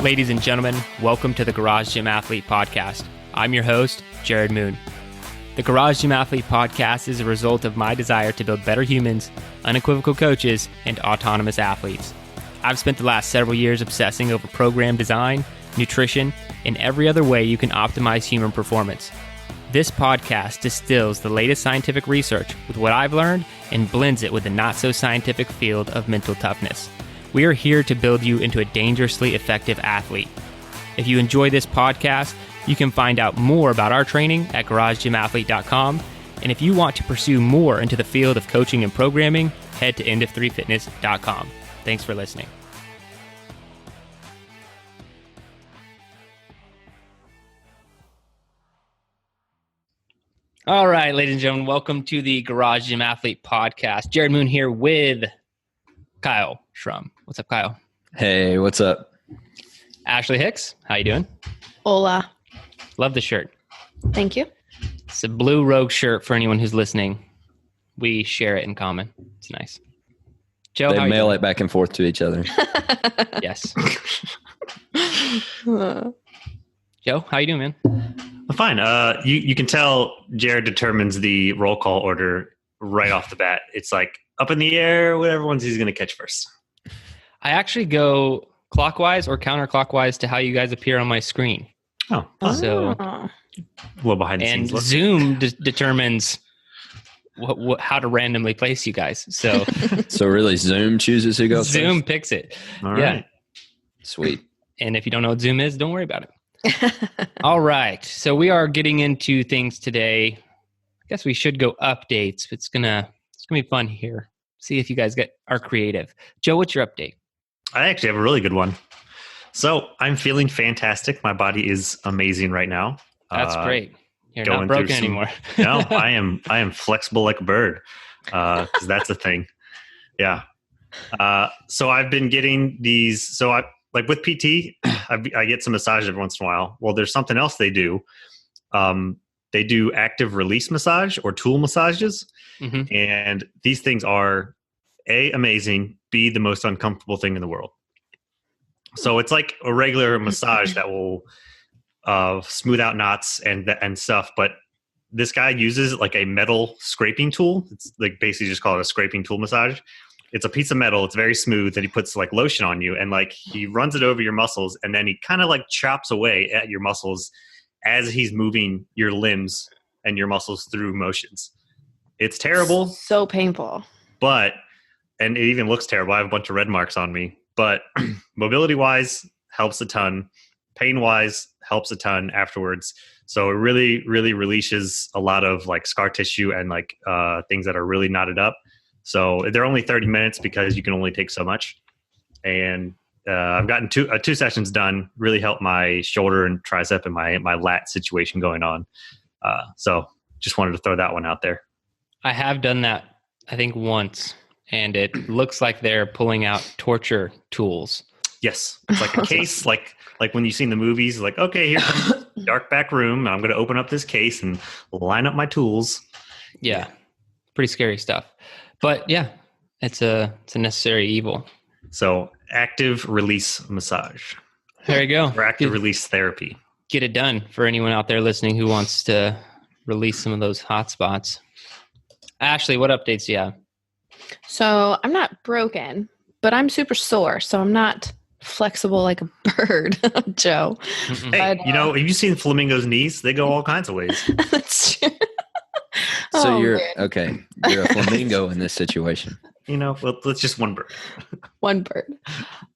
Ladies and gentlemen, welcome to the Garage Gym Athlete Podcast. I'm your host, Jared Moon. The Garage Gym Athlete Podcast is a result of my desire to build better humans, unequivocal coaches, and autonomous athletes. I've spent the last several years obsessing over program design, nutrition, and every other way you can optimize human performance. This podcast distills the latest scientific research with what I've learned and blends it with the not-so-scientific field of mental toughness. We are here to build you into a dangerously effective athlete. If you enjoy this podcast, you can find out more about our training at garagegymathlete.com. And if you want to pursue more into the field of coaching and programming, head to endof3fitness.com. Thanks for listening. All right, ladies and gentlemen, welcome to the Garage Gym Athlete Podcast. Jared Moon here with Kyle Schrum. What's up, Kyle? Hey, what's up? Ashley Hicks, how you doing? Hola. Love the shirt. Thank you. It's a blue Rogue shirt for anyone who's listening. We share it in common. It's nice. Joe, they mail it back and forth to each other. Yes. Joe, how you doing, man? I'm fine. You can tell Jared determines the roll call order right off the bat. It's like up in the air, whatever ones he's going to catch first. I actually go clockwise or counterclockwise to how you guys appear on my screen. Oh, so a little behind the scenes. And Zoom determines how to randomly place you guys. So, so really, Zoom chooses who goes. Zoom first? picks it. All right. Sweet. And if you don't know what Zoom is, don't worry about it. All right. So we are getting into things today. I guess we should go updates. It's gonna be fun here. See if you guys are creative. Joe, what's your update? I actually have a really good one. So I'm feeling fantastic. My body is amazing right now. That's great. You're not broken anymore. No, I am flexible like a bird. Because that's a thing. Yeah. So I've been getting these. So I like with PT, I get some massage every once in a while. Well, there's something else they do. They do active release massage or tool massages. Mm-hmm. And these things are A, amazing, B, the most uncomfortable thing in the world. So it's like a regular massage that will smooth out knots and stuff. But this guy uses like a metal scraping tool. It's like basically just call it a scraping tool massage. It's a piece of metal. It's very smooth, and he puts like lotion on you, and like he runs it over your muscles, and then he kind of like chops away at your muscles as he's moving your limbs and your muscles through motions. It's terrible. So painful. And it even looks terrible. I have a bunch of red marks on me, but mobility-wise helps a ton. Pain-wise helps a ton afterwards. So it really, really releases a lot of like scar tissue and like things that are really knotted up. So they're only 30 minutes because you can only take so much. And I've gotten two sessions done, really helped my shoulder and tricep and my lat situation going on. So just wanted to throw that one out there. I have done that, I think, once, and it looks like they're pulling out torture tools. Yes. It's like a case, like when you see in the movies, like, okay, here's a dark back room. I'm going to open up this case and line up my tools. Yeah. Pretty scary stuff. But yeah, it's a necessary evil. So active release massage. There you go. Or active release therapy. Get it done for anyone out there listening who wants to release some of those hot spots. Ashley, what updates do you have? So I'm not broken, but I'm super sore. So I'm not flexible like a bird, Joe. Hey, But, have you seen flamingos' knees? They go all kinds of ways. That's true. So man. Okay. You're a flamingo in this situation. Well, let's just one bird. One bird.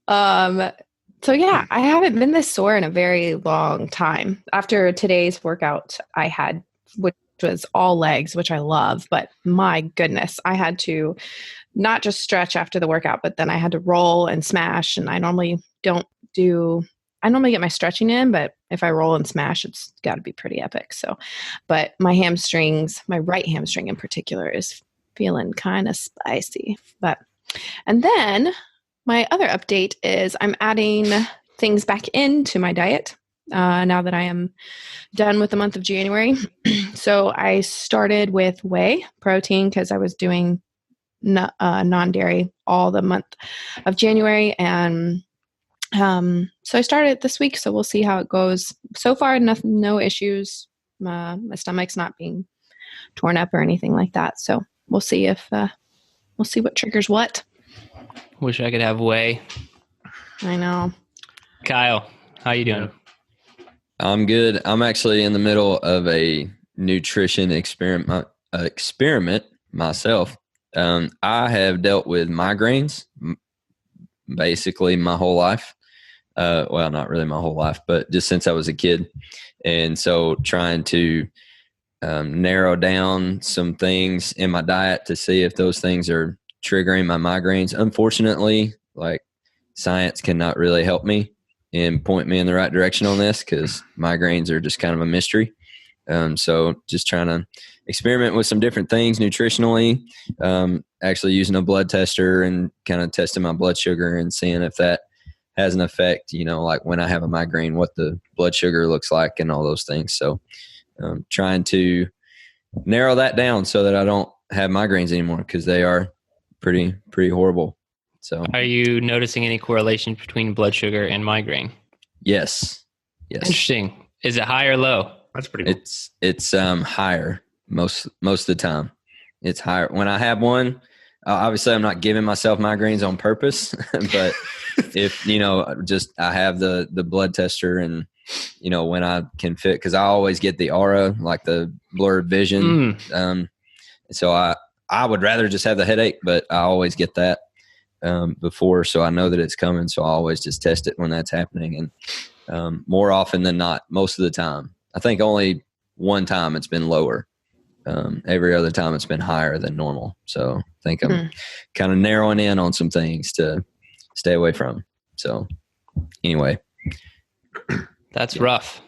So yeah, I haven't been this sore in a very long time. After today's workout I had, which was all legs, which I love, but my goodness, I had to not just stretch after the workout, but then I had to roll and smash. And I normally get my stretching in, but if I roll and smash, it's got to be pretty epic. So, but my hamstrings, my right hamstring in particular, is feeling kind of spicy. And then my other update is I'm adding things back into my diet now that I am done with the month of January. So I started with whey protein because I was doing non-dairy all the month of January, and So I started it this week, so we'll see how it goes. So far, no issues. My stomach's not being torn up or anything like that. So we'll see we'll see what triggers what. Wish I could have whey. I know. Kyle, how you doing? I'm good. I'm actually in the middle of a nutrition experiment myself. I have dealt with migraines basically my whole life. Well, not really my whole life, but just since I was a kid. And so trying to narrow down some things in my diet to see if those things are triggering my migraines. Unfortunately, like science cannot really help me and point me in the right direction on this because migraines are just kind of a mystery. So just trying to experiment with some different things nutritionally, actually using a blood tester and kind of testing my blood sugar and seeing if that has an effect, like when I have a migraine, what the blood sugar looks like and all those things. So trying to narrow that down so that I don't have migraines anymore because they are pretty horrible. So are you noticing any correlation between blood sugar and migraine? Yes. Interesting. Is it high or low? That's pretty cool. It's higher most of the time. It's higher. When I have one, obviously I'm not giving myself migraines on purpose, but if, just I have the blood tester and, when I can fit, because I always get the aura, like the blurred vision. So I would rather just have the headache, but I always get that before, so I know that it's coming. So I always just test it when that's happening. And more often than not, most of the time, I think only one time it's been lower. Every other time it's been higher than normal. So I think I'm kind of narrowing in on some things to stay away from. So anyway. That's rough.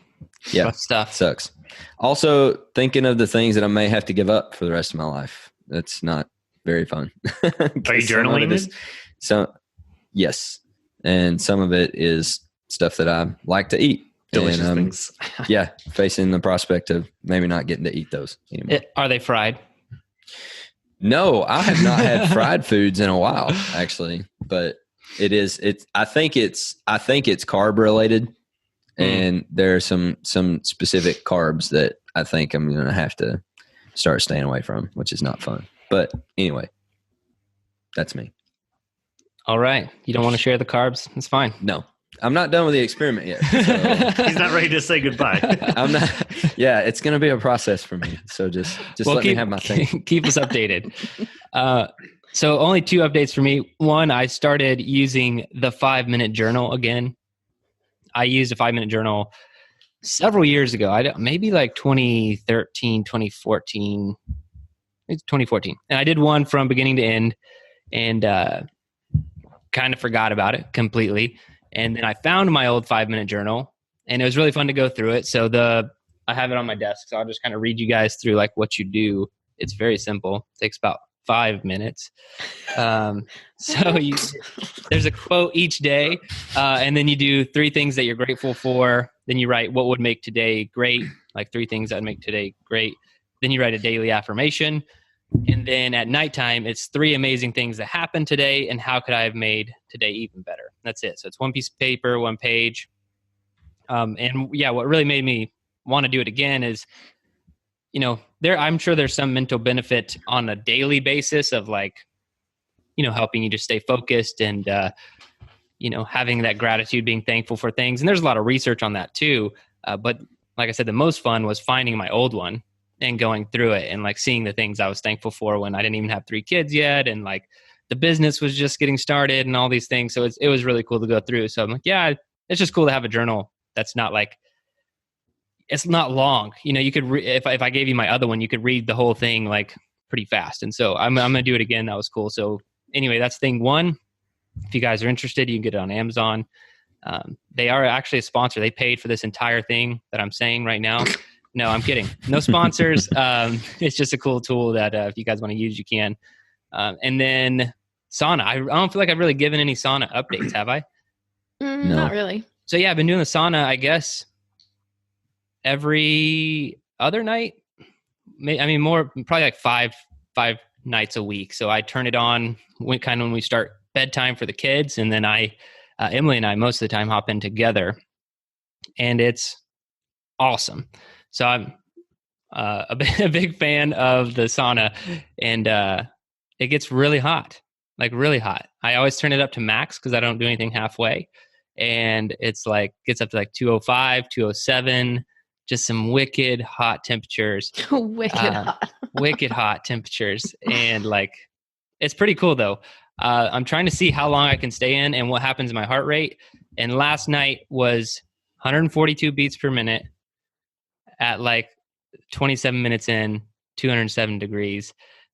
Yeah. Rough stuff. Sucks. Also thinking of the things that I may have to give up for the rest of my life. That's not very fun. Are you journaling it? Yes. And some of it is stuff that I like to eat. Delicious things. Yeah. Facing the prospect of maybe not getting to eat those anymore. Are they fried? No, I have not had fried foods in a while, actually. But I think it's carb related. And there are some specific carbs that I think I'm going to have to start staying away from, which is not fun. But anyway, that's me. All right. You don't want to share the carbs? It's fine. No, I'm not done with the experiment yet. So he's not ready to say goodbye. I'm not. Yeah, it's going to be a process for me. So just let me have my thing. Keep us updated. So only 2 updates for me. One, I started using the 5-minute journal again. I used a 5-minute journal several years ago. Maybe like 2013, 2014. It's 2014. And I did one from beginning to end and kind of forgot about it completely. And then I found my old 5-minute journal and it was really fun to go through it. So I have it on my desk. So I'll just kind of read you guys through like what you do. It's very simple. It takes about 5 minutes. There's a quote each day, and then you do 3 things that you're grateful for. Then you write what would make today great, like 3 things that would make today great. Then you write a daily affirmation. And then at nighttime, it's 3 amazing things that happened today and how could I have made today even better. That's it. So it's 1 piece of paper, 1 page. And yeah, what really made me want to do it again is, I'm sure there's some mental benefit on a daily basis of like, helping you to stay focused and, having that gratitude, being thankful for things. And there's a lot of research on that too. But like I said, the most fun was finding my old one and going through it and like seeing the things I was thankful for when I didn't even have 3 kids yet. And like the business was just getting started and all these things. So it was really cool to go through. So I'm like, yeah, it's just cool to have a journal that's not like, it's not long. You could if I gave you my other one, you could read the whole thing like pretty fast. And so I'm going to do it again. That was cool. So anyway, that's thing 1. If you guys are interested, you can get it on Amazon. They are actually a sponsor. They paid for this entire thing that I'm saying right now. No, I'm kidding. No sponsors. It's just a cool tool that if you guys want to use, you can. And then sauna. I don't feel like I've really given any sauna updates, have I? No. Not really. So yeah, I've been doing the sauna, I guess, every other night. More, probably like five nights a week. So I turn it on when we start bedtime for the kids, and then I Emily and I most of the time hop in together, and it's awesome. So I'm a big fan of the sauna, and it gets really hot, like really hot. I always turn it up to max because I don't do anything halfway, and it's like gets up to like 205, 207, just some wicked hot temperatures. Wicked hot temperatures, and like it's pretty cool though. I'm trying to see how long I can stay in and what happens in my heart rate. And last night was 142 beats per minute at like 27 minutes in, 207 degrees.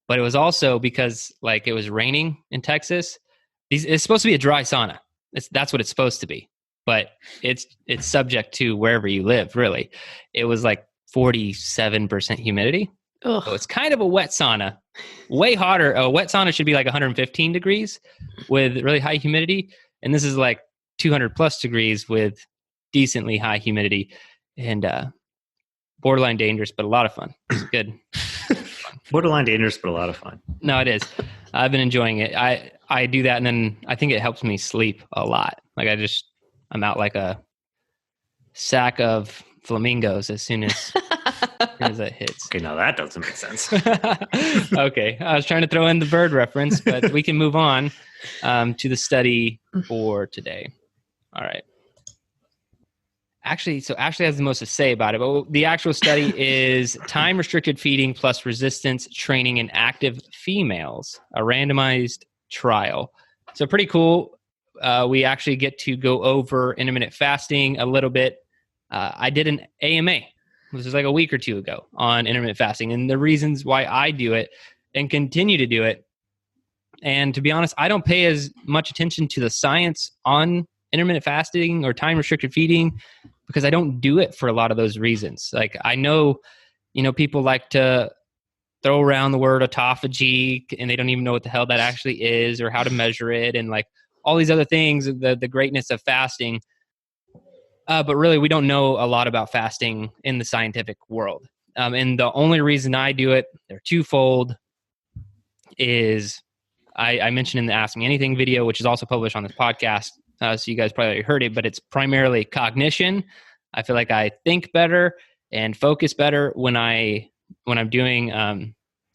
But it was also because like it was raining in Texas. It's supposed to be a dry sauna. That's what it's supposed to be. But it's subject to wherever you live, really. It was like 47% humidity. Ugh. So it's kind of a wet sauna. Way hotter. A wet sauna should be like 115 degrees with really high humidity. And this is like 200 plus degrees with decently high humidity. And borderline dangerous, but a lot of fun. It's good. Borderline dangerous, but a lot of fun. No, it is. I've been enjoying it. I do that, and then I think it helps me sleep a lot. Like I'm out like a sack of flamingos as soon as it hits. Okay, now that doesn't make sense. Okay, I was trying to throw in the bird reference, but we can move on to the study for today. All right. Actually, so Ashley has the most to say about it, but the actual study is time-restricted feeding plus resistance training in active females, a randomized trial. So pretty cool. We actually get to go over intermittent fasting a little bit. I did an AMA. This was like a week or two ago on intermittent fasting and the reasons why I do it and continue to do it. And to be honest, I don't pay as much attention to the science on intermittent fasting or time-restricted feeding because I don't do it for a lot of those reasons. Like I know, people like to throw around the word autophagy and they don't even know what the hell that actually is or how to measure it and like all these other things, the greatness of fasting. But really, we don't know a lot about fasting in the scientific world. And the only reason I do it, they're twofold, is I mentioned in the Ask Me Anything video, which is also published on this podcast, so you guys probably already heard it, but it's primarily cognition. I feel like I think better and focus better when I'm doing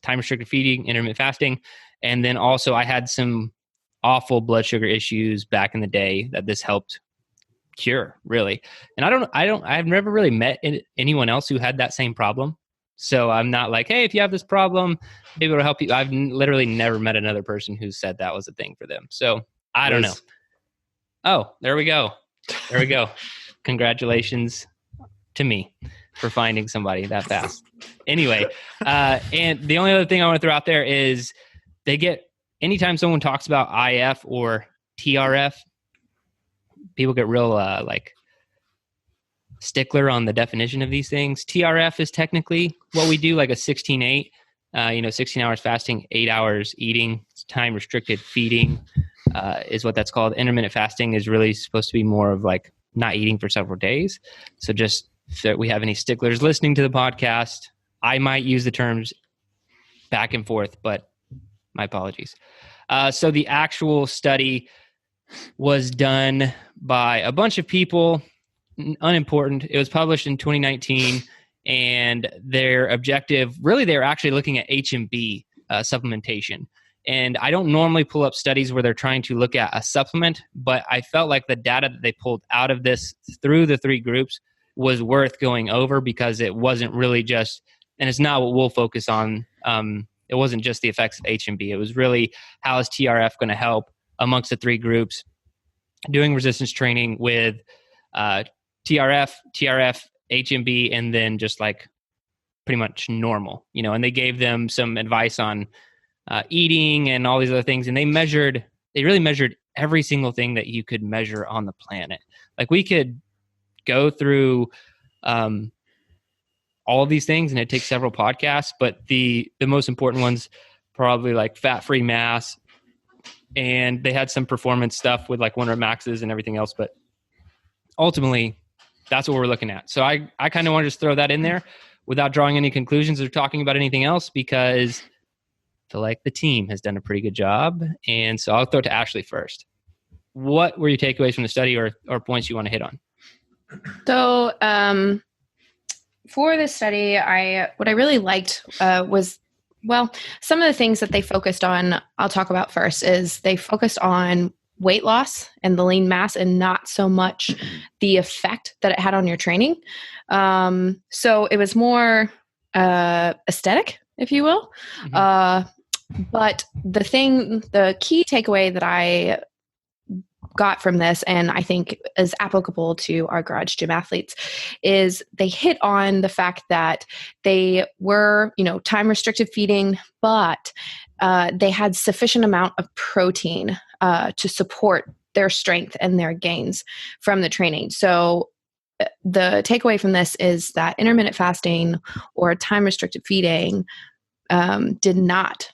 time-restricted feeding, intermittent fasting. And then also I had some awful blood sugar issues back in the day that this helped cure, really. And I've never really met anyone else who had that same problem. So I'm not like, hey, if you have this problem, maybe it'll help you. I've literally never met another person who said that was a thing for them. So I don't know. Oh, there we go. Congratulations to me for finding somebody that fast. Anyway, and the only other thing I want to throw out there is anytime someone talks about IF or TRF, people get real like stickler on the definition of these things. TRF is technically what we do, like a 16-8, 16 hours fasting, 8 hours eating, time restricted feeding is what that's called. Intermittent fasting is really supposed to be more of like not eating for several days. So just if we have any sticklers listening to the podcast, I might use the terms back and forth, but my apologies. So the actual study was done by a bunch of people, unimportant. It was published in 2019, and their objective, really, they're actually looking at HMB supplementation. And I don't normally pull up studies where they're trying to look at a supplement, but I felt like the data that they pulled out of this through the three groups was worth going over because it wasn't really just, and it's not what we'll focus on. It wasn't just the effects of HMB. It was really how is TRF going to help amongst the three groups doing resistance training with TRF, HMB, and then just like pretty much normal, and they gave them some advice on eating and all these other things. And they really measured every single thing that you could measure on the planet. Like we could go through all of these things and it takes several podcasts, but the most important ones probably like fat-free mass, and they had some performance stuff with like 1 rep maxes and everything else. But ultimately, that's what we're looking at. So I kind of want to just throw that in there without drawing any conclusions or talking about anything else because I feel like the team has done a pretty good job. And so I'll throw it to Ashley first. what were your takeaways from the study or points you want to hit on? So for this study, what I really liked was, well, some of the things that they focused on, I'll talk about first, is they focused on weight loss and the lean mass and not so much the effect that it had on your training. So it was more aesthetic, if you will. But the key takeaway that I got from this, and I think is applicable to our garage gym athletes, is they hit on the fact that they were, time restricted feeding, but they had sufficient amount of protein to support their strength and their gains from the training. So the takeaway from this is that intermittent fasting or time restricted feeding did not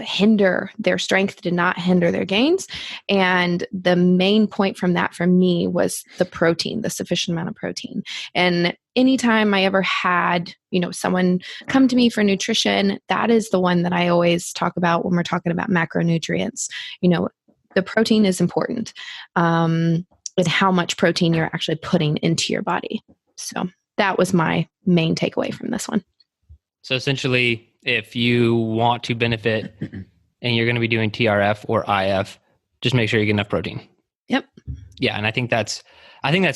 hinder their strength, did not hinder their gains. And the main point from that for me was the protein, the sufficient amount of protein. And anytime I ever had, someone come to me for nutrition, that is the one that I always talk about when we're talking about macronutrients. The protein is important, with how much protein you're actually putting into your body. So that was my main takeaway from this one. So essentially, if you want to benefit and you're going to be doing TRF or IF, just make sure you get enough protein. Yep. Yeah. And I think that's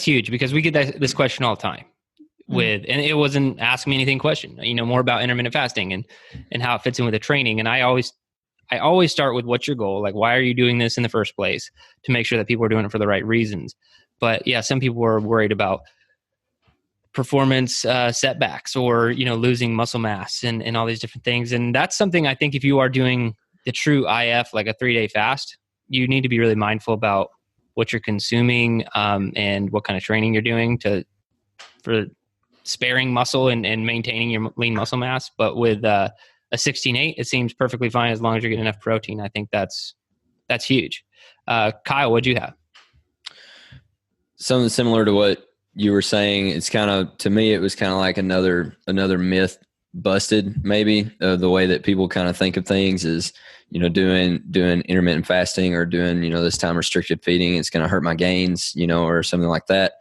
huge, because we get this question all the time and it wasn't Ask Me Anything question, more about intermittent fasting and how it fits in with the training. And I always start with, what's your goal? Like, why are you doing this in the first place? To make sure that people are doing it for the right reasons. But yeah, some people are worried about performance setbacks or, losing muscle mass and all these different things. And that's something I think if you are doing the true IF, like a 3-day fast, you need to be really mindful about what you're consuming and what kind of training you're doing for sparing muscle and maintaining your lean muscle mass. But with a 16-8, it seems perfectly fine as long as you're getting enough protein. I think that's huge. Kyle, what'd you have? Something similar to what you were saying. It's to me, it was kind of like another myth busted, maybe, the way that people kind of think of things is, doing intermittent fasting or doing, this time restricted feeding, it's going to hurt my gains, or something like that.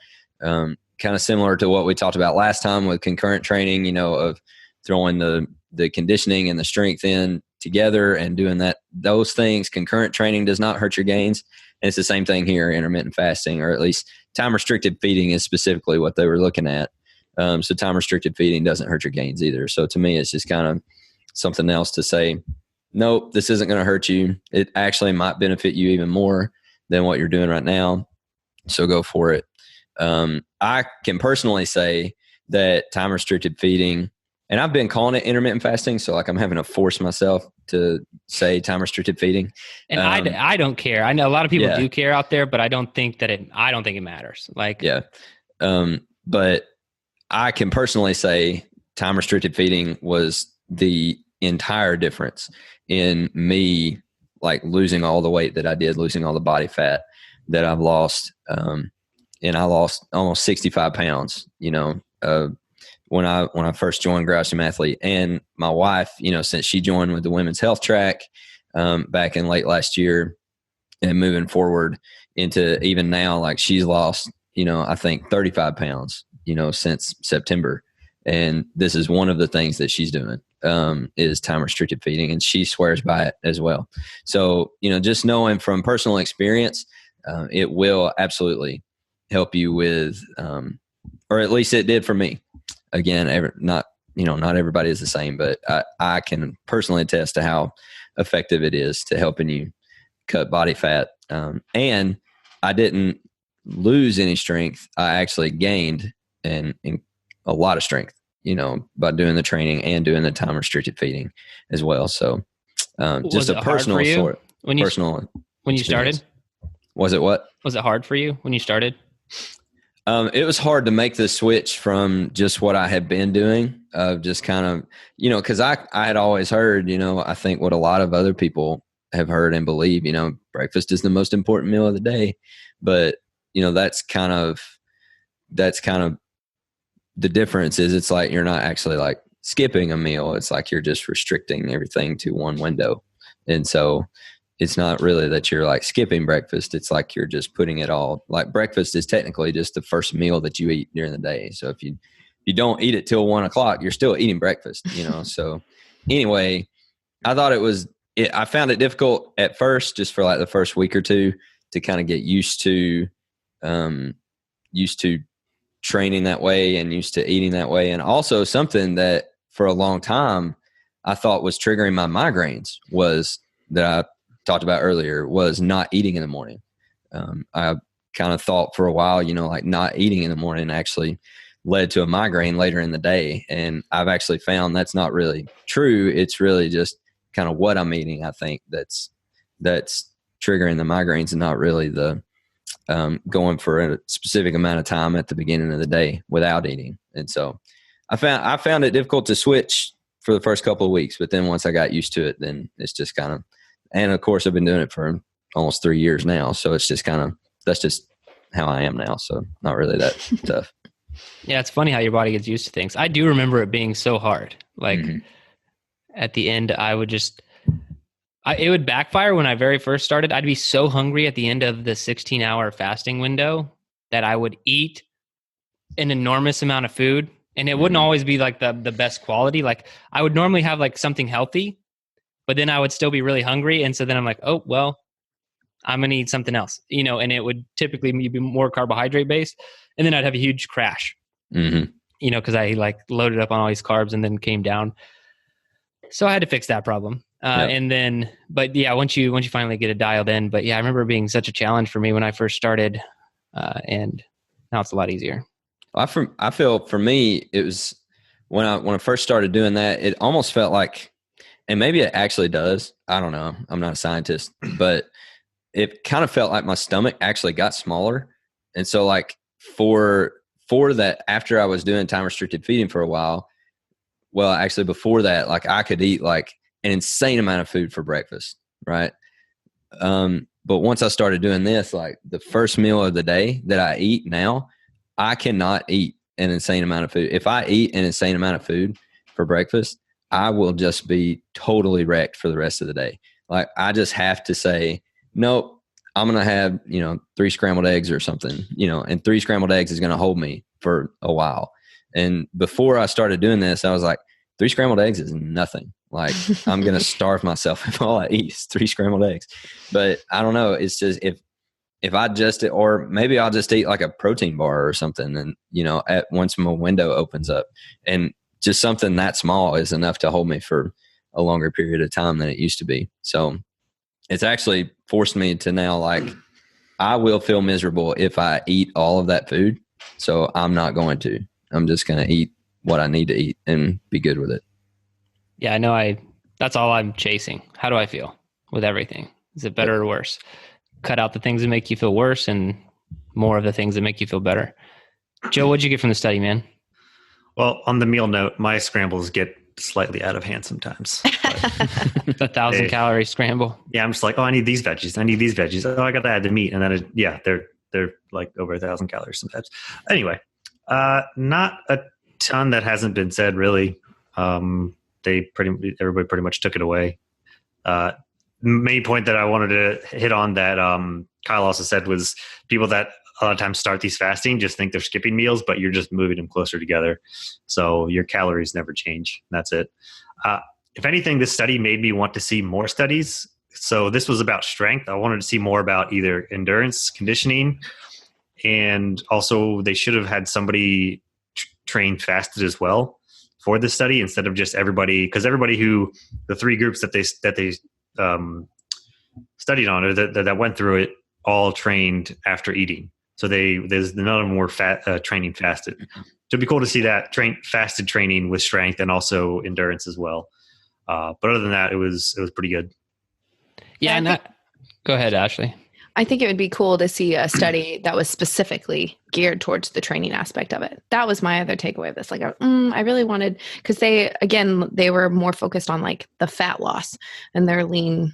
Kind of similar to what we talked about last time with concurrent training, of throwing the conditioning and the strength in together and doing those things. Concurrent training does not hurt your gains. And it's the same thing here, intermittent fasting, or at least time restricted feeding is specifically what they were looking at. So time restricted feeding doesn't hurt your gains either. So to me, it's just kind of something else to say, nope, this isn't going to hurt you. It actually might benefit you even more than what you're doing right now. So go for it. I can personally say that time restricted feeding, and I've been calling it intermittent fasting, so like I'm having to force myself to say time restricted feeding. And I don't care. I know a lot of people do care out there, but I don't think it matters. Like, yeah. But I can personally say time restricted feeding was the entire difference in me, like, losing all the weight that I did, losing all the body fat that I've lost. And I lost almost 65 pounds, when I first joined Garage Gym Athlete. And my wife, since she joined with the Women's Health Track back in late last year and moving forward into even now, like, she's lost, I think 35 pounds, since September. And this is one of the things that she's doing is time restricted feeding, and she swears by it as well. So, just knowing from personal experience, it will absolutely help you with, or at least it did for me. Again, not everybody is the same, but I can personally attest to how effective it is to helping you cut body fat. And I didn't lose any strength. I actually gained and a lot of strength, by doing the training and doing the time restricted feeding as well. So just a personal sort. When you started? Was it what? Was it hard for you when you started? It was hard to make the switch from just what I had been doing, just kind of, because I had always heard, I think what a lot of other people have heard and believe, breakfast is the most important meal of the day. But, that's kind of the difference is it's like you're not actually like skipping a meal. It's like you're just restricting everything to one window. And so it's not really that you're like skipping breakfast. It's like you're just putting it all, like breakfast is technically just the first meal that you eat during the day. So if you don't eat it till 1 o'clock, you're still eating breakfast, So anyway, I thought I found it difficult at first, just for like the first week or two, to kind of get used to training that way and used to eating that way. And also something that for a long time I thought was triggering my migraines was that I talked about earlier, was not eating in the morning. I kind of thought for a while, like not eating in the morning actually led to a migraine later in the day. And I've actually found that's not really true. It's really just kind of what I'm eating, I think, that's triggering the migraines, and not really the going for a specific amount of time at the beginning of the day without eating. And so I found it difficult to switch for the first couple of weeks, but then once I got used to it, then it's just kind of, and of course I've been doing it for almost 3 years now. So it's just kind of, that's just how I am now. So not really that tough. Yeah. It's funny how your body gets used to things. I do remember it being so hard. Like at the end, I would just, it would backfire when I very first started. I'd be so hungry at the end of the 16-hour fasting window that I would eat an enormous amount of food. And it wouldn't always be like the best quality. Like I would normally have like something healthy, but then I would still be really hungry. And so then I'm like, oh, well, I'm going to eat something else, and it would typically be more carbohydrate based. And then I'd have a huge crash, because I like loaded up on all these carbs and then came down. So I had to fix that problem. And then, but yeah, once you finally get it dialed in, but yeah, I remember it being such a challenge for me when I first started, and now it's a lot easier. I feel for me, it was when I first started doing that, it almost felt like, and maybe it actually does, I don't know, I'm not a scientist, but it kind of felt like my stomach actually got smaller. And so like for that, after I was doing time restricted feeding for a while, well, actually before that, like I could eat like an insane amount of food for breakfast. Right. But once I started doing this, like the first meal of the day that I eat now, I cannot eat an insane amount of food. If I eat an insane amount of food for breakfast, I will just be totally wrecked for the rest of the day. Like I just have to say, nope, I'm going to have, 3 scrambled eggs or something, and 3 scrambled eggs is going to hold me for a while. And before I started doing this, I was like, 3 scrambled eggs is nothing. Like I'm going to starve myself if all I eat is 3 scrambled eggs. But I don't know. It's just if I just, or maybe I'll just eat like a protein bar or something. And, once my window opens up, and just something that small is enough to hold me for a longer period of time than it used to be. So it's actually forced me to now, like, I will feel miserable if I eat all of that food. So I'm not going to. I'm just going to eat what I need to eat and be good with it. Yeah, I know. That's all I'm chasing. How do I feel with everything? Is it better or worse? Cut out the things that make you feel worse and more of the things that make you feel better. Joe, what'd you get from the study, man? Well, on the meal note, my scrambles get slightly out of hand sometimes. 1,000 calorie scramble. Yeah, I'm just like, oh, I need these veggies. I need these veggies. Oh, I got to add the meat, and then they're like over 1,000 calories sometimes. Anyway, not a ton that hasn't been said really. Everybody pretty much took it away. Main point that I wanted to hit on that Kyle also said was people that a lot of times start these fasting just think they're skipping meals, but you're just moving them closer together. So your calories never change. That's it. If anything, this study made me want to see more studies. So this was about strength. I wanted to see more about either endurance, conditioning, and also they should have had somebody train fasted as well for this study instead of just everybody, because everybody who the 3 groups that they studied on or that went through it all trained after eating. So there's none of them were training fasted. So it'd be cool to see that fasted training with strength and also endurance as well. But other than that, it was pretty good. Yeah, go ahead, Ashley. I think it would be cool to see a study that was specifically geared towards the training aspect of it. That was my other takeaway of this. Like, I really wanted, because they were more focused on like the fat loss and their lean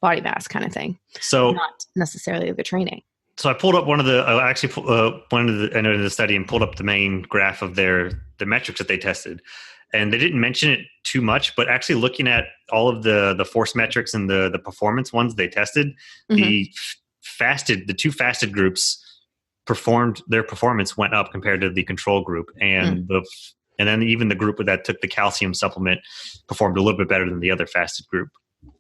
body mass kind of thing. So not necessarily the training. So I pulled up went into the study and pulled up the main graph of the metrics that they tested. and they didn't mention it too much, but actually looking at all of the force metrics and the performance ones they tested, the two fasted groups their performance went up compared to the control group, and and then even the group that took the calcium supplement performed a little bit better than the other fasted group.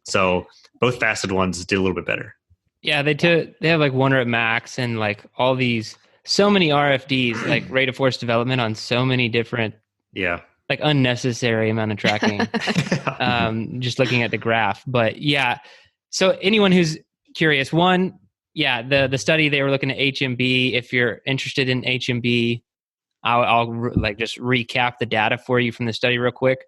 So both fasted ones did a little bit better. Yeah, they have like 1 rep max and like all these, so many RFDs, like rate of force development on so many different, like unnecessary amount of tracking. Just looking at the graph, but yeah. So anyone who's curious, the study, they were looking at HMB. If you're interested in HMB, I'll like just recap the data for you from the study real quick.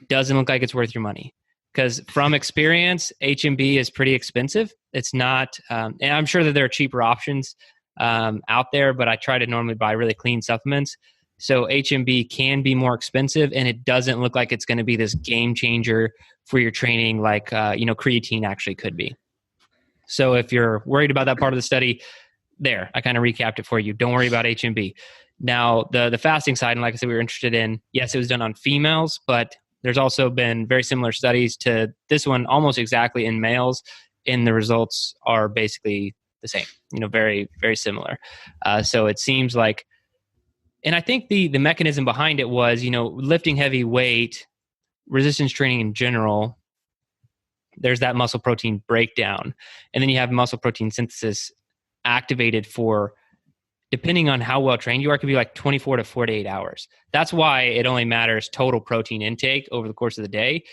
Doesn't look like it's worth your money. Because from experience, HMB is pretty expensive. It's not, and I'm sure that there are cheaper options out there, but I try to normally buy really clean supplements. So HMB can be more expensive, and it doesn't look like it's going to be this game changer for your training like, creatine actually could be. So if you're worried about that part of the study, I kind of recapped it for you. Don't worry about HMB. Now, the fasting side, and like I said, we were interested in, yes, it was done on females, but there's also been very similar studies to this one, almost exactly in males, and the results are basically the same, very, very similar. So it seems like, and I think the mechanism behind it was, lifting heavy weight, resistance training in general, there's that muscle protein breakdown. And then you have muscle protein synthesis activated for, depending on how well trained you are, it could be like 24 to 48 hours. That's why it only matters total protein intake over the course of the day.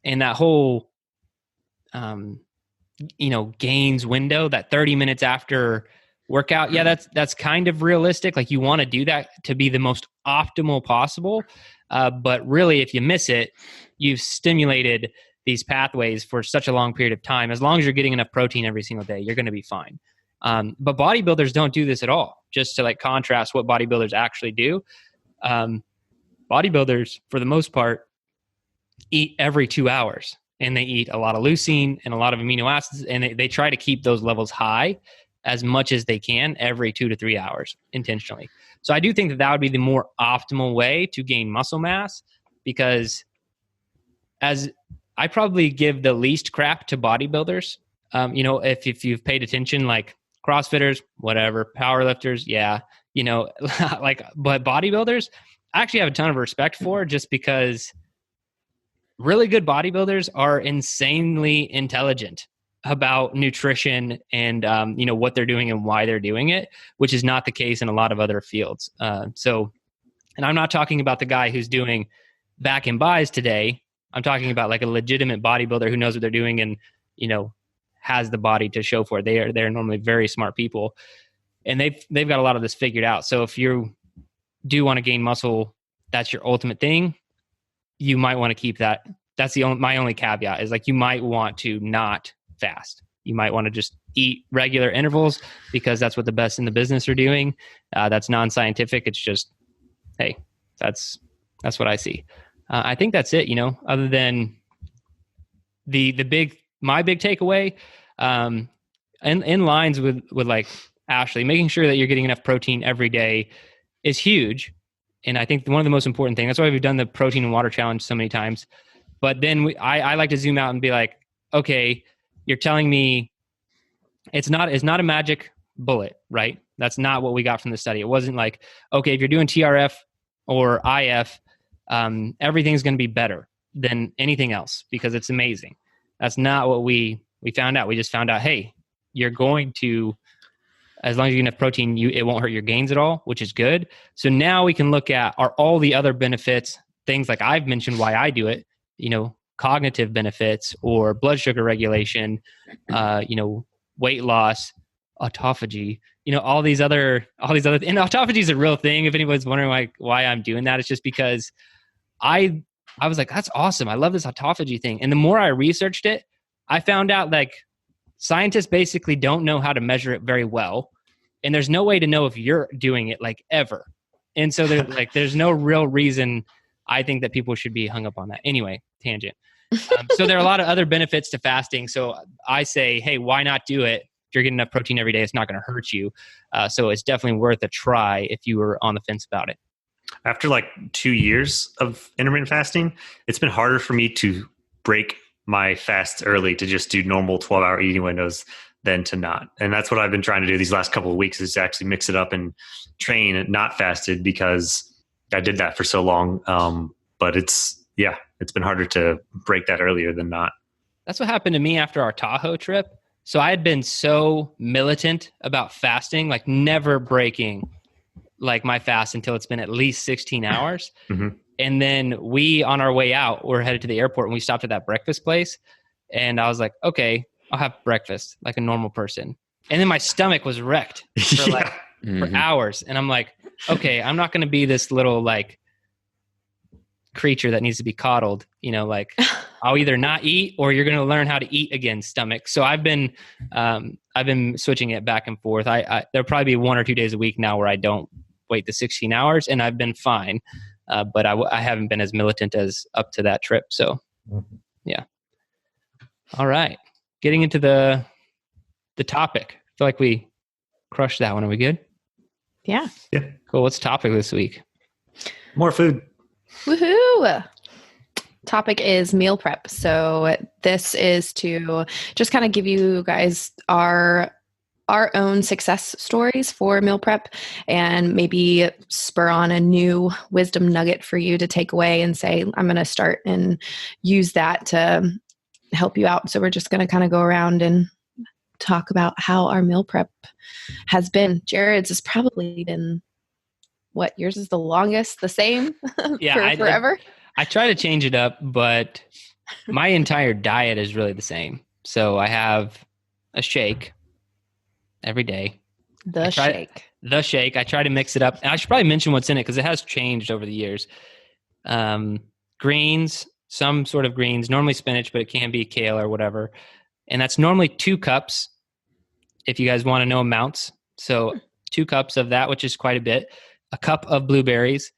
And that whole, gains window, that 30 minutes after workout, that's kind of realistic. Like you want to do that to be the most optimal possible. But really, if you miss it, you've stimulated these pathways for such a long period of time. As long as you're getting enough protein every single day, you're going to be fine. But bodybuilders don't do this at all. Just to like contrast what bodybuilders actually do. Bodybuilders, for the most part, eat every 2 hours, and they eat a lot of leucine and a lot of amino acids, and they try to keep those levels high as much as they can every 2 to 3 hours intentionally. So I do think that would be the more optimal way to gain muscle mass, because as I probably give the least crap to bodybuilders. If you've paid attention, like CrossFitters, whatever, powerlifters, but bodybuilders, I actually have a ton of respect for, just because really good bodybuilders are insanely intelligent about nutrition and, what they're doing and why they're doing it, which is not the case in a lot of other fields. And I'm not talking about the guy who's doing back and buys today. I'm talking about like a legitimate bodybuilder who knows what they're doing and, has the body to show for it. They're normally very smart people, and they've got a lot of this figured out. So if you do want to gain muscle, that's your ultimate thing. You might want to keep that. That's my only caveat is like, you might want to not fast. You might want to just eat regular intervals, because that's what the best in the business are doing. That's non-scientific. It's just, hey, that's what I see. I think that's it, other than my big takeaway, in lines with like Ashley, making sure that you're getting enough protein every day is huge. And I think one of the most important things, that's why we've done the protein and water challenge so many times. But then I like to zoom out and be like, okay, you're telling me it's not a magic bullet, right? That's not what we got from the study. It wasn't like, okay, if you're doing TRF or IF, everything's going to be better than anything else because it's amazing. That's not what we found out. We just found out, hey, you're going to, as long as you get enough protein, it won't hurt your gains at all, which is good. So now we can look at, are all the other benefits, things like I've mentioned why I do it, cognitive benefits or blood sugar regulation, weight loss, autophagy, all these other, and autophagy is a real thing. If anybody's wondering why I'm doing that, it's just because I was like, that's awesome. I love this autophagy thing. And the more I researched it, I found out like scientists basically don't know how to measure it very well. And there's no way to know if you're doing it like ever. And so there's no real reason I think that people should be hung up on that. Anyway, tangent. So there are a lot of other benefits to fasting. So I say, hey, why not do it? If you're getting enough protein every day, it's not going to hurt you. So it's definitely worth a try if you were on the fence about it. After like 2 years of intermittent fasting, it's been harder for me to break my fasts early, to just do normal 12-hour eating windows than to not. And that's what I've been trying to do these last couple of weeks, is to actually mix it up and train not fasted, because I did that for so long. But it's been harder to break that earlier than not. That's what happened to me after our Tahoe trip. So I had been so militant about fasting, like never breaking like my fast until it's been at least 16 hours. Mm-hmm. And then on our way out, we're headed to the airport and we stopped at that breakfast place. And I was like, okay, I'll have breakfast like a normal person. And then my stomach was wrecked for for hours. And I'm like, okay, I'm not going to be this little like creature that needs to be coddled, like I'll either not eat or you're going to learn how to eat again, stomach. So I've been switching it back and forth. There'll probably be 1 or 2 days a week now where I don't wait the 16 hours, and I've been fine. But I haven't been as militant as up to that trip. So yeah. All right. Getting into the topic. I feel like we crushed that one. Are we good? Yeah. Yeah. Cool. What's the topic this week? More food. Woohoo! Topic is meal prep. So this is to just kind of give you guys our own success stories for meal prep, and maybe spur on a new wisdom nugget for you to take away and say, I'm going to start and use that to help you out. So we're just going to kind of go around and talk about how our meal prep has been. Jared's has probably been, what, yours is the longest, the same Yeah, forever? I try to change it up, but my entire diet is really the same. So I have a shake every day. The shake. I try to mix it up. And I should probably mention what's in it because it has changed over the years. Greens, some sort of greens, normally spinach, but it can be kale or whatever. And that's normally 2 cups if you guys want to know amounts. So 2 cups of that, which is quite a bit. A cup of blueberries.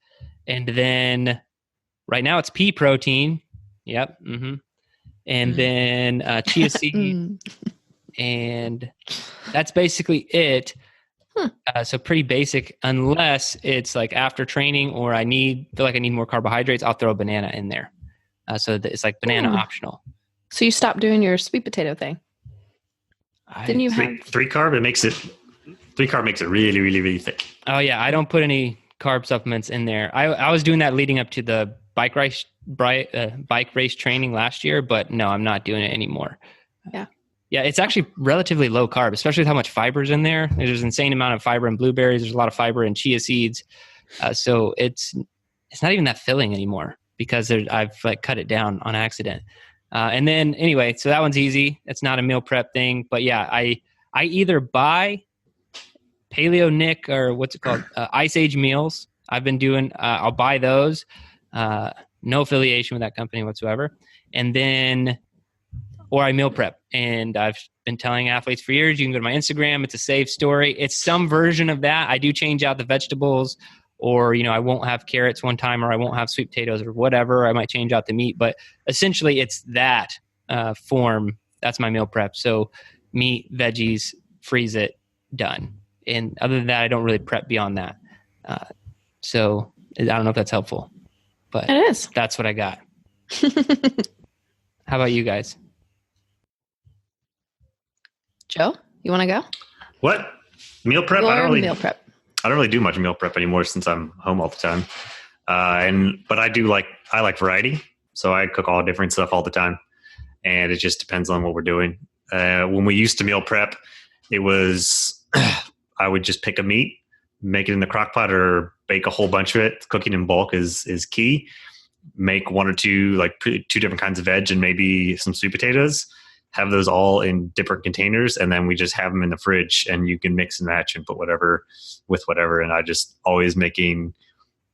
And then right now it's pea protein. Yep. Mm-hmm. And then chia seed. And that's basically it. So pretty basic, unless it's like after training or I feel like I need more carbohydrates, I'll throw a banana in there. So it's like banana optional. So you stopped doing your sweet potato thing. Didn't you have 3 carb? 3 carb makes it really, really, really thick. Oh yeah. I don't put any carb supplements in there. I was doing that leading up to the bike race training last year, but no, I'm not doing it anymore. Yeah. Yeah, it's actually relatively low carb, especially with how much fiber is in there. There's an insane amount of fiber in blueberries. There's a lot of fiber in chia seeds. So it's not even that filling anymore because I've like cut it down on accident. And then anyway, so that one's easy. It's not a meal prep thing, but yeah, I either buy Paleo Nick or what's it called? Ice Age meals. I've been doing, I'll buy those. No affiliation with that company whatsoever. And then, or I meal prep. And I've been telling athletes for years, you can go to my Instagram. It's a safe story. It's some version of that. I do change out the vegetables, or, I won't have carrots one time, or I won't have sweet potatoes or whatever. I might change out the meat, but essentially it's that form. That's my meal prep. So meat, veggies, freeze it, done. And other than that, I don't really prep beyond that. So I don't know if that's helpful, but it is. That's what I got. How about you guys? Joe, you want to go? What? Meal prep? Meal prep. I don't really do much meal prep anymore since I'm home all the time. But I like variety. So I cook all different stuff all the time. And it just depends on what we're doing. When we used to meal prep, it was, I would just pick a meat, make it in the crock pot or bake a whole bunch of it. Cooking in bulk is key. Make 1 or 2, like 2 different kinds of veg and maybe some sweet potatoes. Have those all in different containers, and then we just have them in the fridge, and you can mix and match and put whatever with whatever. And I just always making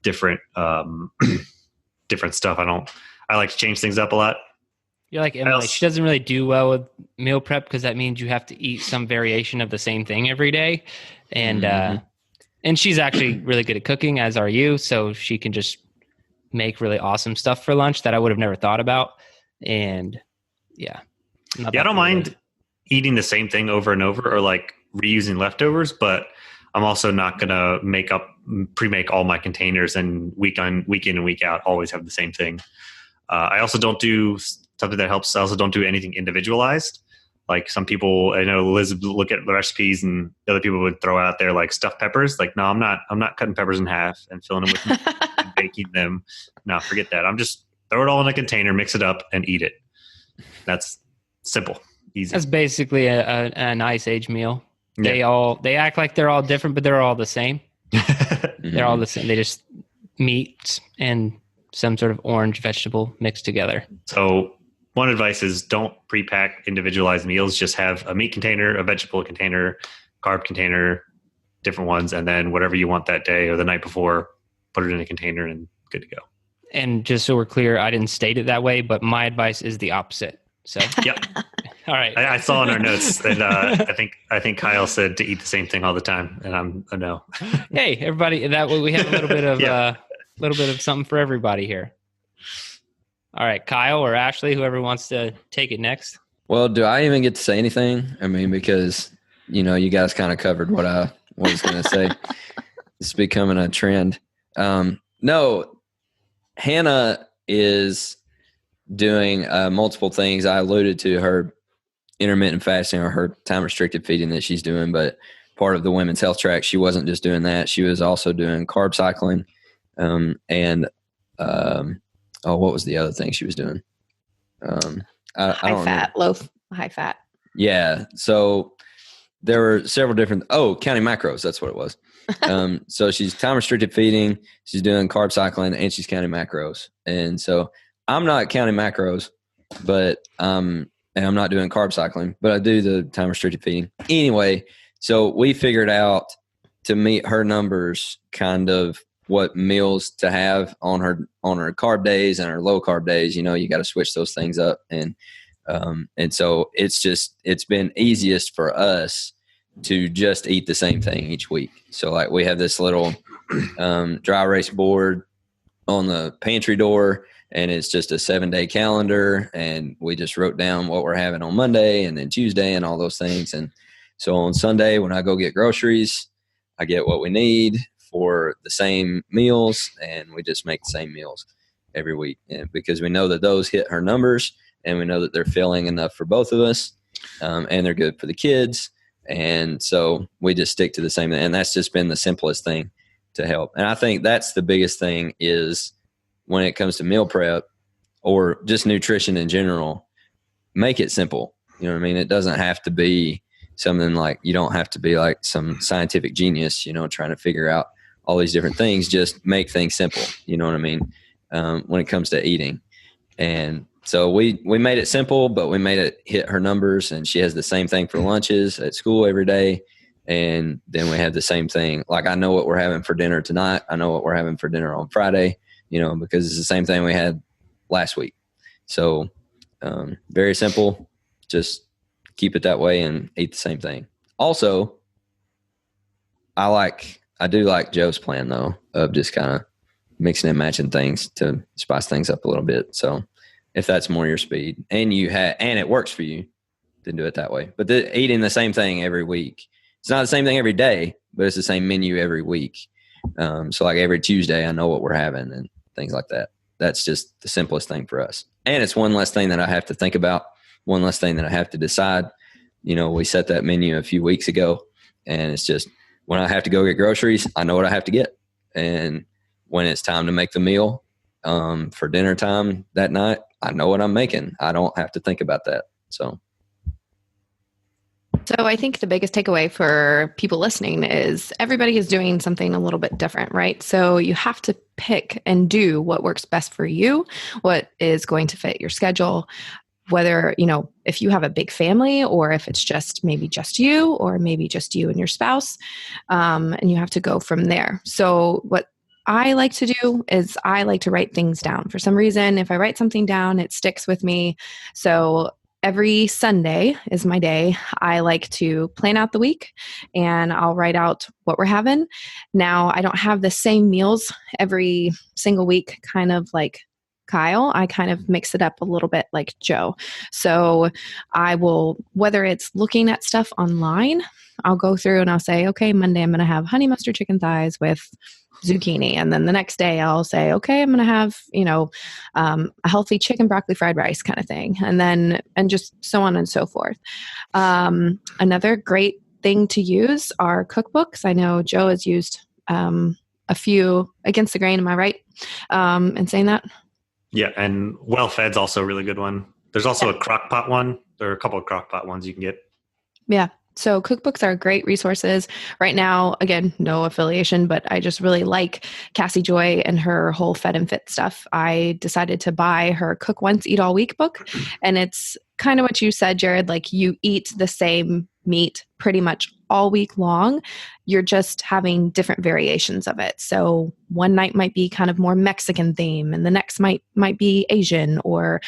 different different stuff. I like to change things up a lot. You're like Emily. She doesn't really do well with meal prep because that means you have to eat some variation of the same thing every day. And and she's actually really good at cooking, as are you. So she can just make really awesome stuff for lunch that I would have never thought about. And yeah. I don't mind eating the same thing over and over, or like reusing leftovers, but I'm also not going to pre-make all my containers and week in and week out always have the same thing. I also don't do something that helps. I also don't do anything individualized. Like some people, I know Liz would look at the recipes and other people would throw out there like stuffed peppers. Like, no, I'm not cutting peppers in half and filling them with and baking them. No, forget that. I'm just throw it all in a container, mix it up and eat it. That's simple, easy. That's basically an Ice Age meal. Yeah. They act like they're all different, but they're all the same. They're all the same. They just meat and some sort of orange vegetable mixed together. So one advice is don't pre-pack individualized meals. Just have a meat container, a vegetable container, carb container, different ones, and then whatever you want that day or the night before, put it in a container and good to go. And just so we're clear, I didn't state it that way, but my advice is the opposite. So, yep. All right. I saw in our notes that I think Kyle said to eat the same thing all the time, and I'm a no. Hey, everybody! That way we have a little bit of something for everybody here. All right, Kyle or Ashley, whoever wants to take it next. Well, do I even get to say anything? I mean, because you guys kind of covered what I was going to say. It's becoming a trend. No, Hannah is doing multiple things. I alluded to her intermittent fasting or her time restricted feeding that she's doing, but part of the women's health track, she wasn't just doing that. She was also doing carb cycling, and what was the other thing she was doing? High fat. Yeah. So there were several different, counting macros. That's what it was. So she's time restricted feeding, she's doing carb cycling, and she's counting macros. And so I'm not counting macros, but and I'm not doing carb cycling, but I do the time restricted feeding. Anyway, so we figured out to meet her numbers kind of what meals to have on her carb days and her low carb days. You got to switch those things up. And so it's been easiest for us to just eat the same thing each week. So like we have this little dry erase board on the pantry door, and it's just a 7-day calendar, and we just wrote down what we're having on Monday and then Tuesday and all those things. And so on Sunday when I go get groceries, I get what we need for the same meals, and we just make the same meals every week. And because we know that those hit her numbers, and we know that they're filling enough for both of us, and they're good for the kids. And so we just stick to the same thing. And that's just been the simplest thing to help. And I think that's the biggest thing is when it comes to meal prep or just nutrition in general, make it simple. You know what I mean? It doesn't have to be something like, you don't have to be like some scientific genius, trying to figure out all these different things. Just make things simple. You know what I mean? When it comes to eating. And so we made it simple, but we made it hit her numbers, and she has the same thing for lunches at school every day. And then we have the same thing. Like I know what we're having for dinner tonight. I know what we're having for dinner on Friday, because it's the same thing we had last week. So very simple. Just keep it that way and eat the same thing. Also, I do like Joe's plan though, of just kind of mixing and matching things to spice things up a little bit. So if that's more your speed and and it works for you, then do it that way. But eating the same thing every week, it's not the same thing every day, but it's the same menu every week. So like every Tuesday, I know what we're having and things like that. That's just the simplest thing for us. And it's one less thing that I have to think about, one less thing that I have to decide. We set that menu a few weeks ago, and it's just when I have to go get groceries, I know what I have to get. And when it's time to make the meal for dinner time that night, I know what I'm making. I don't have to think about that. So I think the biggest takeaway for people listening is everybody is doing something a little bit different, right? So you have to pick and do what works best for you, what is going to fit your schedule, whether, if you have a big family or if it's maybe just you or maybe just you and your spouse, and you have to go from there. So what I like to do is I like to write things down. For some reason, if I write something down, it sticks with me. So every Sunday is my day. I like to plan out the week, and I'll write out what we're having. Now, I don't have the same meals every single week kind of like Kyle, I kind of mix it up a little bit like Joe. So I will, whether it's looking at stuff online, I'll go through and I'll say, okay, Monday I'm going to have honey mustard chicken thighs with zucchini. And then the next day I'll say, okay, I'm going to have, a healthy chicken broccoli fried rice kind of thing. And just so on and so forth. Another great thing to use are cookbooks. I know Joe has used a few Against the Grain. Am I right in saying that? Yeah, and Well Fed's also a really good one. There's also a crock-pot one. There are a couple of crock-pot ones you can get. Yeah. So cookbooks are great resources. Right now, again, no affiliation, but I just really like Cassie Joy and her whole Fed and Fit stuff. I decided to buy her Cook Once, Eat All Week book. And it's kind of what you said, Jared, like you eat the same meat pretty much all week long. You're just having different variations of it. So one night might be kind of more Mexican theme, and the next might be Asian or,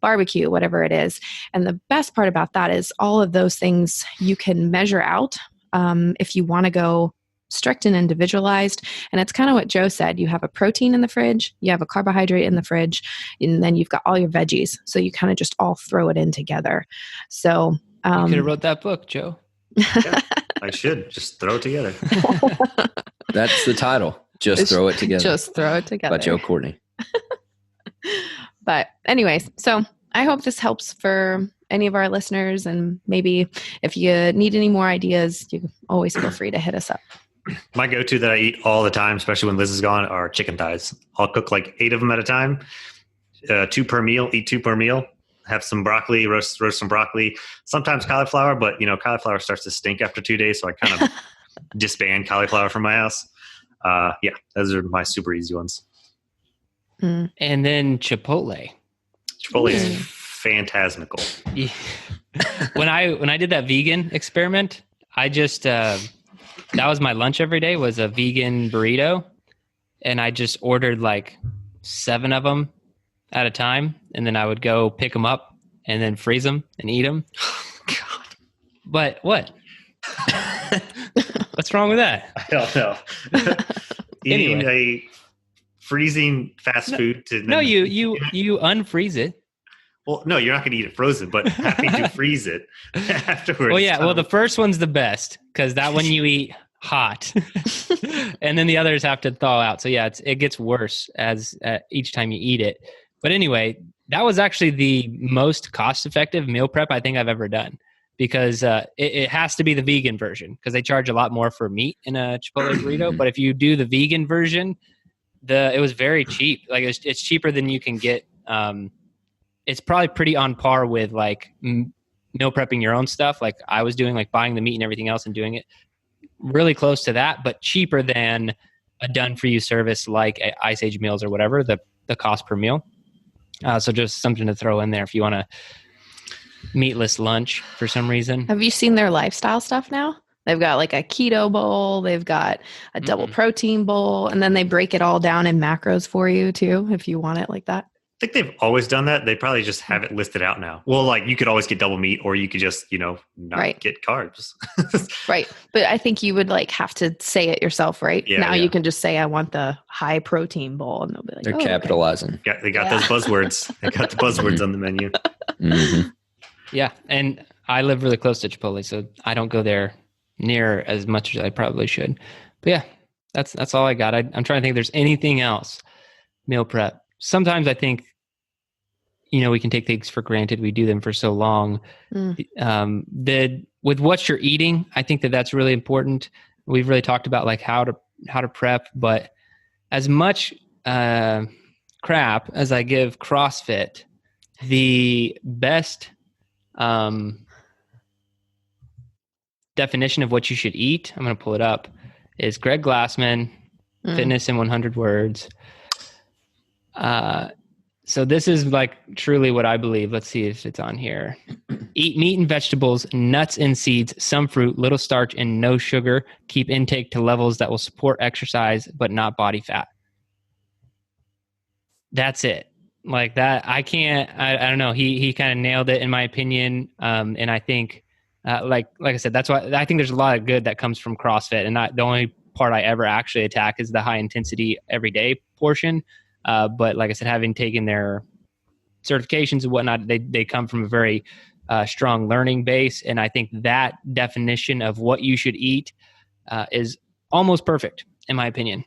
barbecue, whatever it is. And the best part about that is all of those things you can measure out if you want to go strict and individualized. And it's kind of what Joe said. You have a protein in the fridge, you have a carbohydrate in the fridge, and then you've got all your veggies. So you kind of just all throw it in together. So you could have wrote that book, Joe. Yeah, I should just throw it together. That's the title. Just throw it together. Just throw it together. By Joe Courtney. But anyways, so I hope this helps for any of our listeners. And maybe if you need any more ideas, you always feel free to hit us up. My go-to that I eat all the time, especially when Liz is gone, are chicken thighs. I'll cook like 8 of them at a time, 2 per meal, eat 2 per meal. Have some broccoli, roast some broccoli, sometimes cauliflower, but cauliflower starts to stink after 2 days. So I kind of disband cauliflower from my house. Those are my super easy ones. And then Chipotle. Chipotle is phantasmical. Yeah. When I did that vegan experiment, I just, that was my lunch every day, was a vegan burrito. And I just ordered like 7 of them at a time, and then I would go pick them up and then freeze them and eat them. God. But what? What's wrong with that? I don't know. Eating a freezing fast food to you unfreeze it. Well, no, you're not going to eat it frozen, but having to freeze it afterwards. Well, yeah. Well, the first one's the best because that one you eat hot, and then the others have to thaw out. So yeah, it gets worse as each time you eat it. But anyway, that was actually the most cost-effective meal prep I think I've ever done, because it has to be the vegan version because they charge a lot more for meat in a Chipotle burrito. But if you do the vegan version, it was very cheap. Like it's cheaper than you can get. It's probably pretty on par with like meal prepping your own stuff, like I was doing, like buying the meat and everything else and doing it. Really close to that, but cheaper than a done-for-you service like Ice Age Meals or whatever, the cost per meal. So just something to throw in there if you want a meatless lunch for some reason. Have you seen their lifestyle stuff now? They've got like a keto bowl, they've got a double protein bowl, and then they break it all down in macros for you too, if you want it like that. I think they've always done that. They probably just have it listed out now. Well, like you could always get double meat, or you could just, not get carbs. Right. But I think you would like have to say it yourself, right? Yeah, now you can just say, I want the high protein bowl, and they'll be like, they're capitalizing. Okay. They got those buzzwords. They got the buzzwords on the menu. Mm-hmm. Yeah. And I live really close to Chipotle, so I don't go there near as much as I probably should. But yeah, that's all I got. I'm trying to think if there's anything else. Meal prep. Sometimes I think, we can take things for granted. We do them for so long. With what you're eating, I think that's really important. We've really talked about like how to prep, but as much crap as I give CrossFit, the best definition of what you should eat, I'm going to pull it up, is Greg Glassman, Fitness in 100 Words. So this is like truly what I believe. Let's see if it's on here. Eat meat and vegetables, nuts and seeds, some fruit, little starch, and no sugar. Keep intake to levels that will support exercise, but not body fat. That's it. Like that, I don't know. He kind of nailed it in my opinion. And I think, like I said, that's why I think there's a lot of good that comes from CrossFit. And the only part I ever actually attack is the high intensity everyday portion. But like I said, having taken their certifications and whatnot, they come from a very strong learning base. And I think that definition of what you should eat is almost perfect, in my opinion.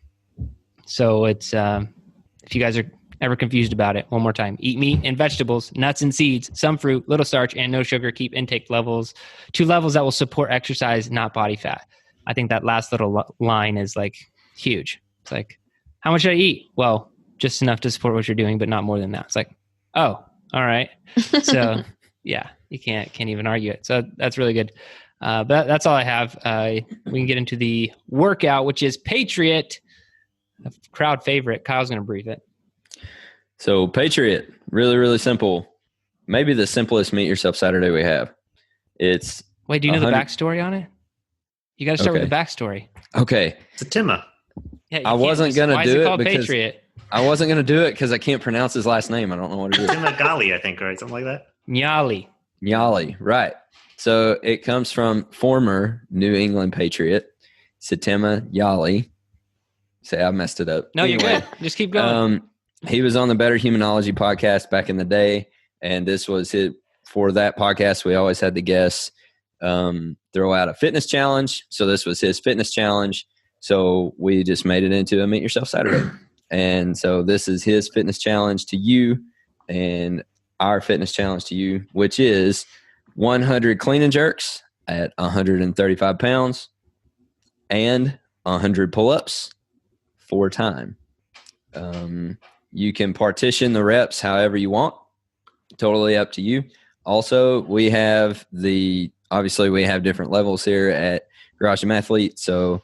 So it's, if you guys are ever confused about it, one more time: eat meat and vegetables, nuts and seeds, some fruit, little starch, and no sugar. Keep intake levels to levels that will support exercise, not body fat. I think that last little line is like huge. It's like, how much should I eat? Well, just enough to support what you're doing, but not more than that. It's like, oh, all right. So yeah, you can't even argue it. So that's really good. But that's all I have. We can get into the workout, which is Patriot, a crowd favorite. Kyle's going to brief it. So Patriot, really, really simple. Maybe the simplest Meet Yourself Saturday we have. It's Wait, do you know the backstory on it? You got to start with the backstory. Okay. It's a Timma. Yeah, I wasn't going to do it because Patriot? I wasn't going to do it because I can't pronounce his last name. I don't know what it is. Timma Gali, I think, right? Something like that. Nyali, right. So it comes from former New England Patriot, Satima Yali. Say I messed it up. No, you're good. Just keep going. He was on the Better Humanology podcast back in the day, and this was it. For that podcast, we always had the guests throw out a fitness challenge. So this was his fitness challenge. So we just made it into a Meet Yourself Saturday. And so this is his fitness challenge to you and our fitness challenge to you, which is 100 clean and jerks at 135 pounds and 100 pull-ups 4 times. You can partition the reps however you want. Totally up to you. Also, we have obviously we have different levels here at Garage Gym Athlete. So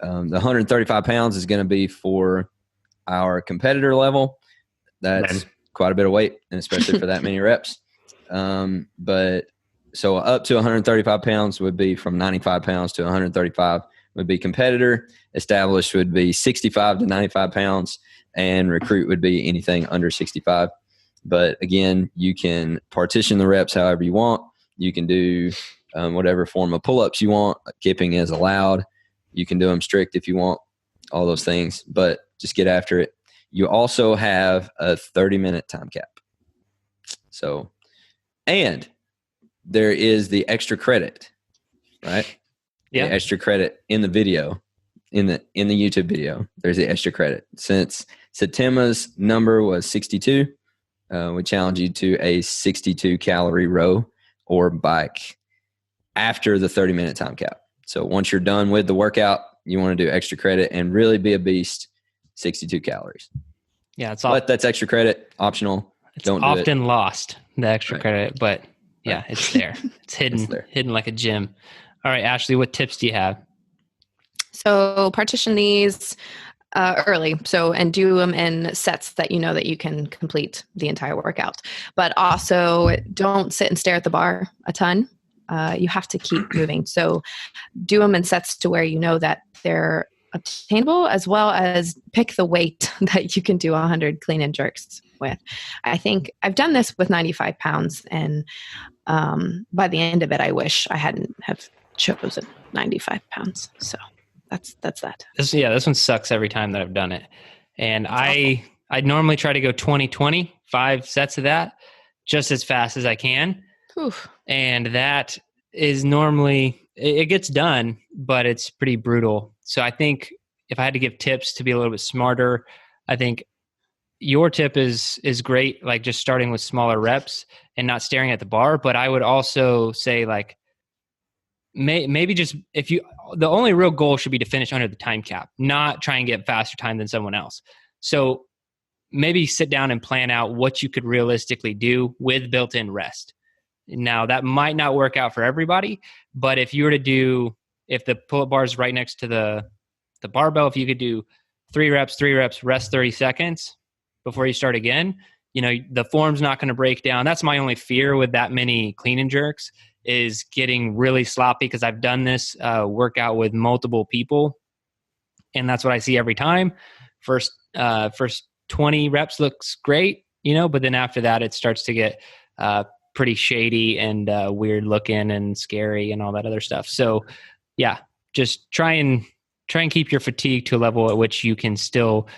the 135 pounds is going to be for our competitor level. That's quite a bit of weight, and especially for that many reps. But so up to 135 pounds would be from 95 pounds to 135 would be competitor. Established would be 65 to 95 pounds, and recruit would be anything under 65. But again, you can partition the reps however you want. You can do whatever form of pull-ups you want. Kipping is allowed. You can do them strict if you want, all those things, but just get after it. You also have a 30-minute time cap. So, and there is the extra credit, right? Yeah. The extra credit in the video, in the YouTube video. There's the extra credit. Since Satima's number was 62, we challenge you to a 62 calorie row or bike after the 30-minute time cap. So once you're done with the workout, you want to do extra credit and really be a beast. 62 calories. Yeah, but that's extra credit, optional. Don't do often it. Lost, the extra credit, but yeah, it's there. It's hidden, hidden like a gym. All right, Ashley, what tips do you have? So partition these early. And do them in sets that you know that you can complete the entire workout. But also don't sit and stare at the bar a ton. You have to keep moving. So do them in sets to where you know that they're obtainable, as well as pick the weight that you can do 100 clean and jerks with. I think I've done this with 95 pounds, and by the end of it, I wish I hadn't have chosen 95 pounds. So that's that. This one sucks every time that I've done it. And I normally try to go 20-20, 5 sets of that, just as fast as I can. Oof. And that is normally, it gets done, but it's pretty brutal. So I think if I had to give tips to be a little bit smarter, I think your tip is great, like just starting with smaller reps and not staring at the bar. But I would also say, like, maybe just the only real goal should be to finish under the time cap, not try and get faster time than someone else. So maybe sit down and plan out what you could realistically do with built-in rest. Now, that might not work out for everybody, but if you were to if the pull-up bar is right next to the barbell, if you could do 3 reps, rest 30 seconds before you start again, the form's not going to break down. That's my only fear with that many clean and jerks, is getting really sloppy, because I've done this workout with multiple people, and that's what I see every time. First 20 reps looks great, but then after that, it starts to get pretty shady and weird looking and scary and all that other stuff. So yeah, just try and keep your fatigue to a level at which you can still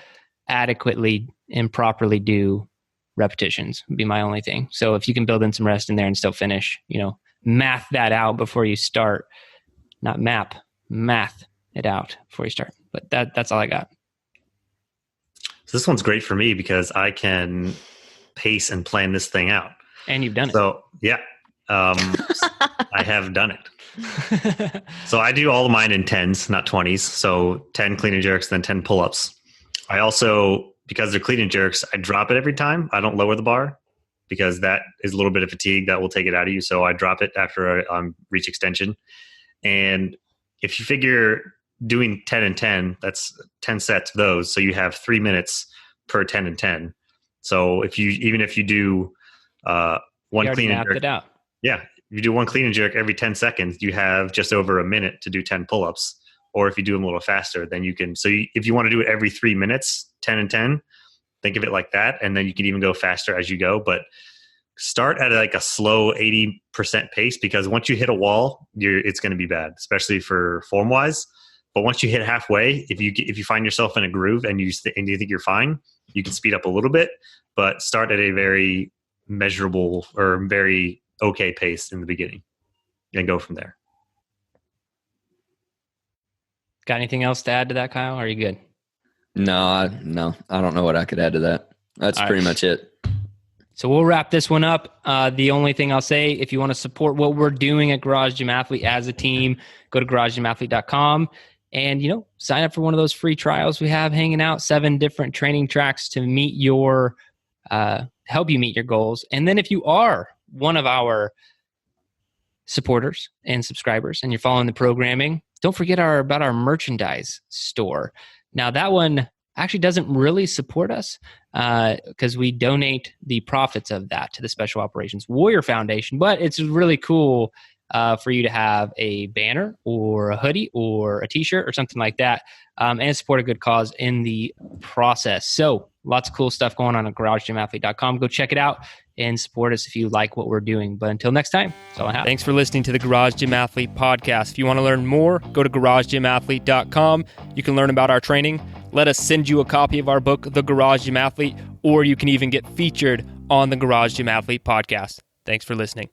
adequately and properly do repetitions would be my only thing. So if you can build in some rest in there and still finish, math that out before you start. Not math it out before you start. But that's all I got. So this one's great for me because I can pace and plan this thing out. And you've done it. So yeah, I have done it. So I do all of mine in 10s, not 20s. So 10 clean and jerks, then 10 pull-ups. I also, because they're clean and jerks, I drop it every time. I don't lower the bar because that is a little bit of fatigue that will take it out of you. So I drop it after I reach extension. And if you figure doing 10 and 10, that's 10 sets of those. So you have 3 minutes per 10 and 10. So if you do one clean and jerk, yeah, if you do one clean and jerk every 10 seconds, you have just over a minute to do 10 pull-ups. Or if you do them a little faster, then you can. So if you want to do it every 3 minutes, 10 and 10, think of it like that. And then you can even go faster as you go. But start at like a slow 80% pace, because once you hit a wall, it's going to be bad, especially for form wise. But once you hit halfway, if you find yourself in a groove and you think you're fine, you can speed up a little bit, but start at a very measurable or very okay pace in the beginning and go from there. Got anything else to add to that, Kyle? Are you good? No, I don't know what I could add to that. That's pretty much it. So we'll wrap this one up. The only thing I'll say, if you want to support what we're doing at Garage Gym Athlete as a team, go to garagegymathlete.com and, sign up for one of those free trials we have hanging out, 7 different training tracks to meet help you meet your goals. And then if you are one of our supporters and subscribers and you're following the programming, don't forget about our merchandise store. Now that one actually doesn't really support us because we donate the profits of that to the Special Operations Warrior Foundation, but it's really cool for you to have a banner or a hoodie or a t-shirt or something like that and support a good cause in the process. So lots of cool stuff going on at garagegymathlete.com. Go check it out and support us if you like what we're doing. But until next time, that's all I have. Thanks for listening to the Garage Gym Athlete podcast. If you want to learn more, go to garagegymathlete.com. You can learn about our training. Let us send you a copy of our book, The Garage Gym Athlete, or you can even get featured on the Garage Gym Athlete podcast. Thanks for listening.